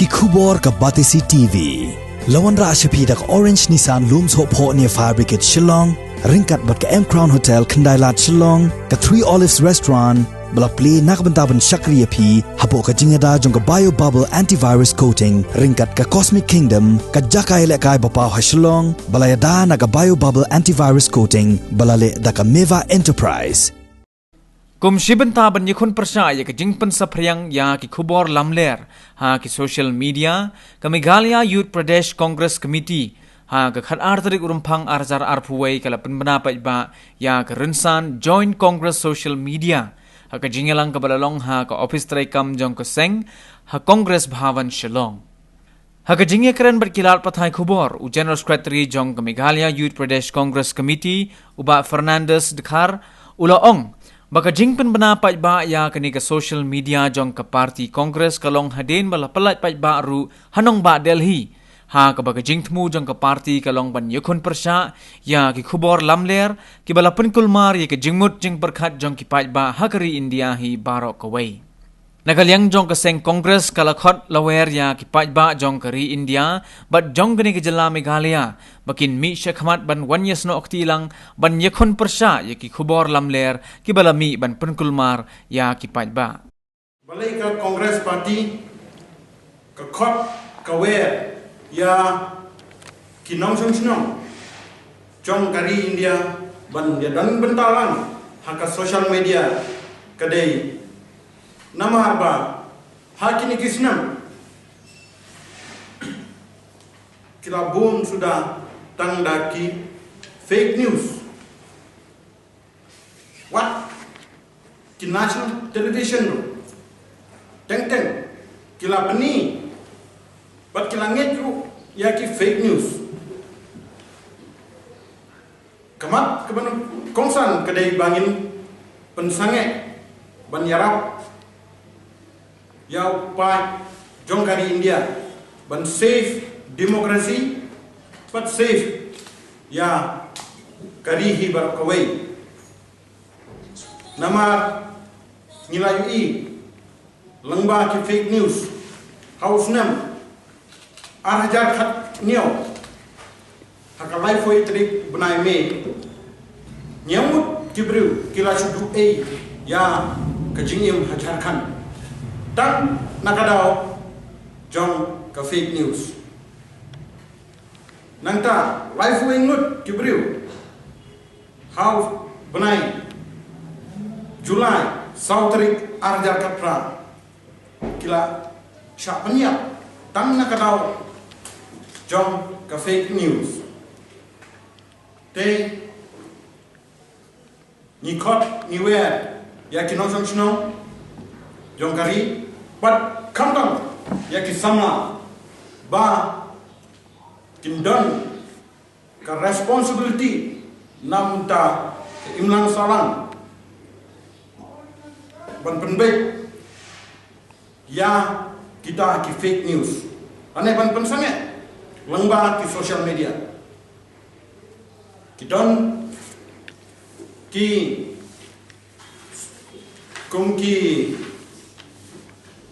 ki Khubor ka Batisi TV. Lawan ra ashapi dak Orange Nissan Looms Hope Ho near Fire Brigade Shillong, ringkat bat ka M Crown Hotel Kendailat Shillong, ka Three Olives Restaurant, bala play nakbentaban Shakriya P, hapo ka jingada jong ka Bio Bubble Antivirus Coating, ringkat ka Cosmic Kingdom, ka Jakai Lekai Bapaw ha Shillong, bala yada na ka Bio Bubble Antivirus Coating, bala le da ka Meva Enterprise. Kum shibentaban Ïakhun Pyrshah ya ka jingpan sa priyang ya ki Khubor Lamler ha ki social media ka Meghalaya Youth Pradesh Congress Committee ha ka khat artarik urumpang arzar arpuway kala penbenapa iba ya ka Rinsan Joint Congress Social Media ha ka jingalang ka balalong ha ka office traikam jong ka seng ha Congress Bhavan Shillong. Ha ka jingya karen berkilat patay Khubor u General Secretary jong ka Meghalaya Youth Pradesh Congress Committee uba Fernandez Dekhar ulaong baka jingpen benapa ba ya kani ka social media jong ka party Congress kalong hadin bala palat pa ba ru hanong ba Delhi ha ka baka jingtmu jong ka party kalong ban Ïakhun Pyrshah ya ki Khubor Lamler ki bala penkulmar ya ka jingmut jing berkat jong ki pa ba hakari India hi barok kawai nagalyang jong ka seng Congress kalakot lawer ya ki pa ba jong kari India bat jong gani ka jala Meghalaya bakin mi syakhamat ban wanyas no oktilang ban Ïakhun Pyrshah ya ki Khubor Lamler ki bala mi ban penkulmar ya ki pa ba balai ka Congress Party ka khot ka wer ya ki nong song jong kari India ban ya dan bentalan haka social media kadai nama ba hakini kisnam kila bom sudah tangdaki fake news what ki national television teng kila beni bat kila ngeju ya ki fake news kamat keban kongsan kedai bangin pensange ban yarap yau pa jong kari India ban safe democracy but safe ya kari hi bar kawai nama nilayui Lyngba ki fake news house nam arhajar khat niyo hakalai foi trik benai me nyamut kibriu kila sudu ya kajingim hajar khan dan nakadaw jong ka fake news nangta life wingut kibriu how benai July sautrik arjar kapra kila syapnya dan nakadaw jong ka fake news te nikot niwer ya kinosong snow jong kari but kantang ya kisama ba kindon ka responsibility namta imlang salang ban penbek ya kita ki fake news ane ban pensange Lyngba ki social media kidon ki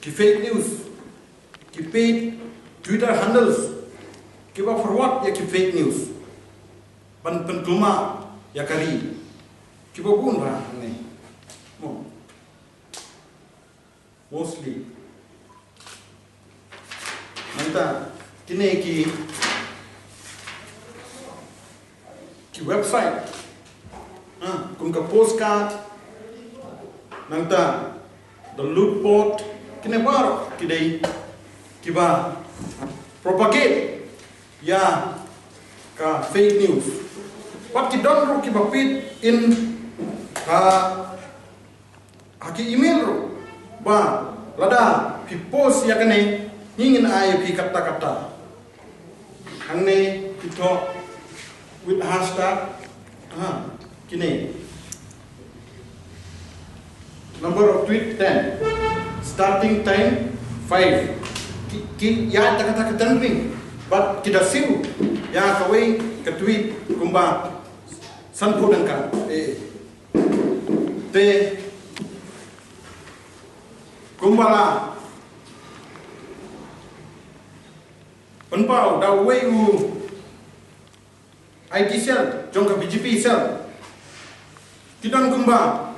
ki fake news, ki paid Twitter handles, ki ba forward ya ki fake news, ban pentuma ya kari, ki ba pun ba ne, mostly. Nanta kini ki website, kung ka postcard, nanta the loot pot. Kena baru kidai kiba propagate ya ka fake news. What kidon ru kiba pit in haki email ru ba lada pi post ya kene ingin ay pi kata-kata. Anne ito with hashtag kini number of tweet 10 starting time 5 ya kata-kata tandring but kita siu ya kawai ke tweet kumba sanpo dangkan te kumbala penpau da way u IT cell jong ka BJP cell kidan gumba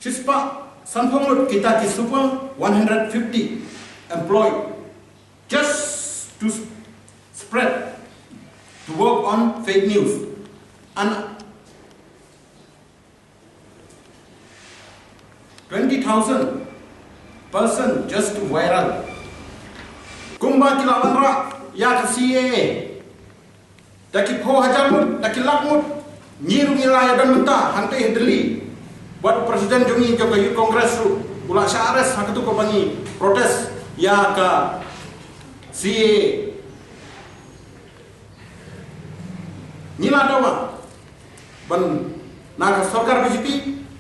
chispa sanpomut kita ki super 150 employed just to spread to work on fake news and 20,000 person just viral gumba kilawan ra ya ka CAA daki po hajarmut daki lakmut nyiru nilai dan mentah hantai Delhi buat presiden jongi ke youth congress ru ula syares hakatu ko bangi protes ya ka CAA nila dawa ban naga sarkar BJP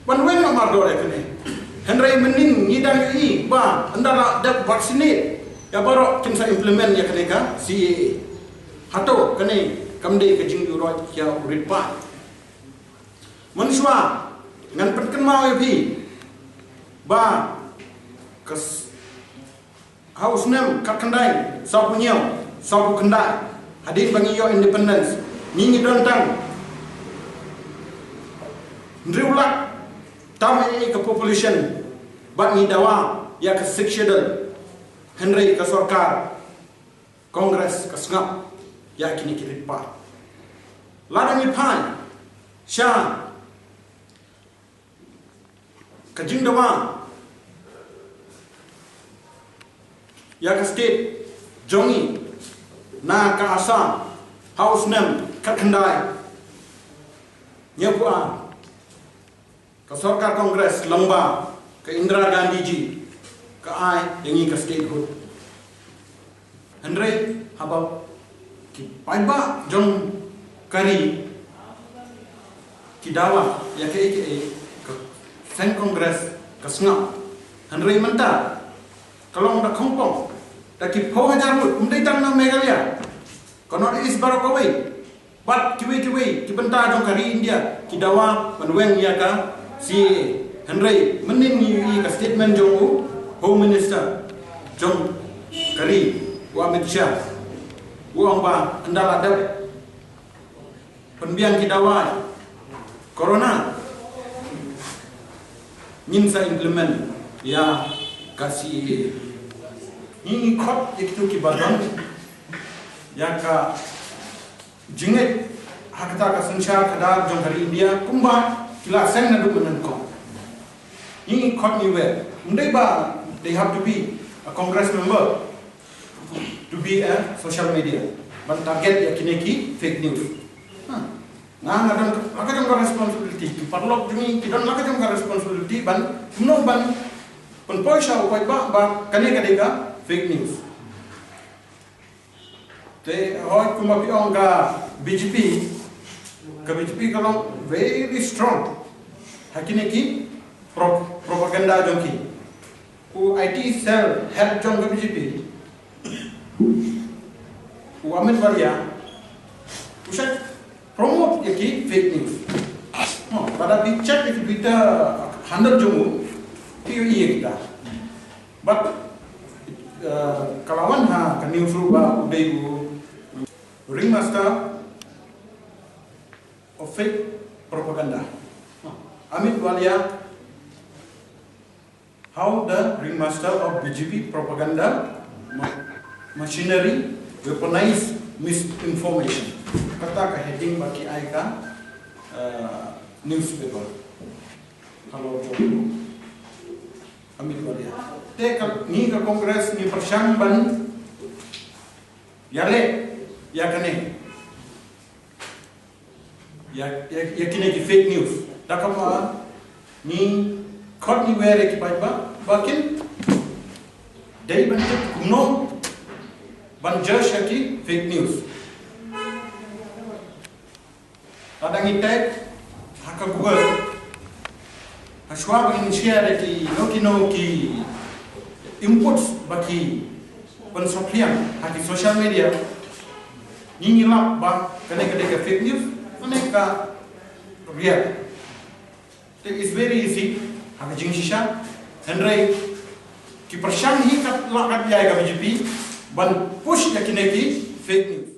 ban wen nomor dore kene Henry mening ngidang i ba andara dak vaccinate ya baru kinsa implement ya kene ka CAA hato kene kamde ke jing uro ya urit pa manusia dengan penken mau ya pi ba kes house name kat kendai sapu nyau sapu kendai hadir bagi yo independence ni dontang ndriulak tamai ke population bat ni dawa ya ke schedule Henry ke sarkar kongres ke sengap ya kini kirit pa ladang ipan sya kajing dawa ya ke state jongi na ka asam house name kat kendai nyapua ke sarkar kongres Lyngba ke Indira Gandhi ji ke ai yang ke statehood Henry haba ki paiba jong kari ki dawa ya ke sen kongres ke sengap Henry menta kalau ndak kompong dak ki po hajar mut mendai tang na Meghalaya kono is barakawai bat kiwe ki benta jong kari India ki dawa panweng ya ka si Henry menin ni ka statement jong home minister jong kari wa Amit Shah uang ba andala dap penbiang ki dawa corona nyim sa implement ya kasi ini khot iktu ki badon ya ka jinget hakta ka sanchar khada jong hari India kumba kila sen na du menan ko ini khot ni we undai ba they have to be a congress member to be a social media but target ya kineki fake news nah ngadon lakajong ka responsibility ki parlok jumi kidon lakajong ka responsibility ban no ban pun Pyrshah upai ba kane kadeka fake news te hoy kuma pi on ka BJP kalau very strong hakine ki propaganda jongki u IT cell head jong ka BJP u Amit Walia usat promote yaki fake news pada bi check if kita 100 jomu tiyo iya kita but kalawan ha ka news ruba udai bu ringmaster of fake propaganda Amit Walia how the ringmaster of BJP propaganda machinery weaponize misinformation kata ka heading baki ai ka newspaper kalau jodoh Amit Walia te ka ni ka kongres ni Pyrshah ban yale ya kane ya kine ki fake news takapa ni khot ni were ki ba bakin dai ban kuno ban jasha ki fake news Radang itek haka Google hashwa bagi share ki no ki inputs bagi pensoplian haki social media ni lap ba kene ke fake news kene ka real it is very easy haki jing shisha Henry ki Pyrshah hi kat la kat jai ka BJP ban push ya kine ki fake news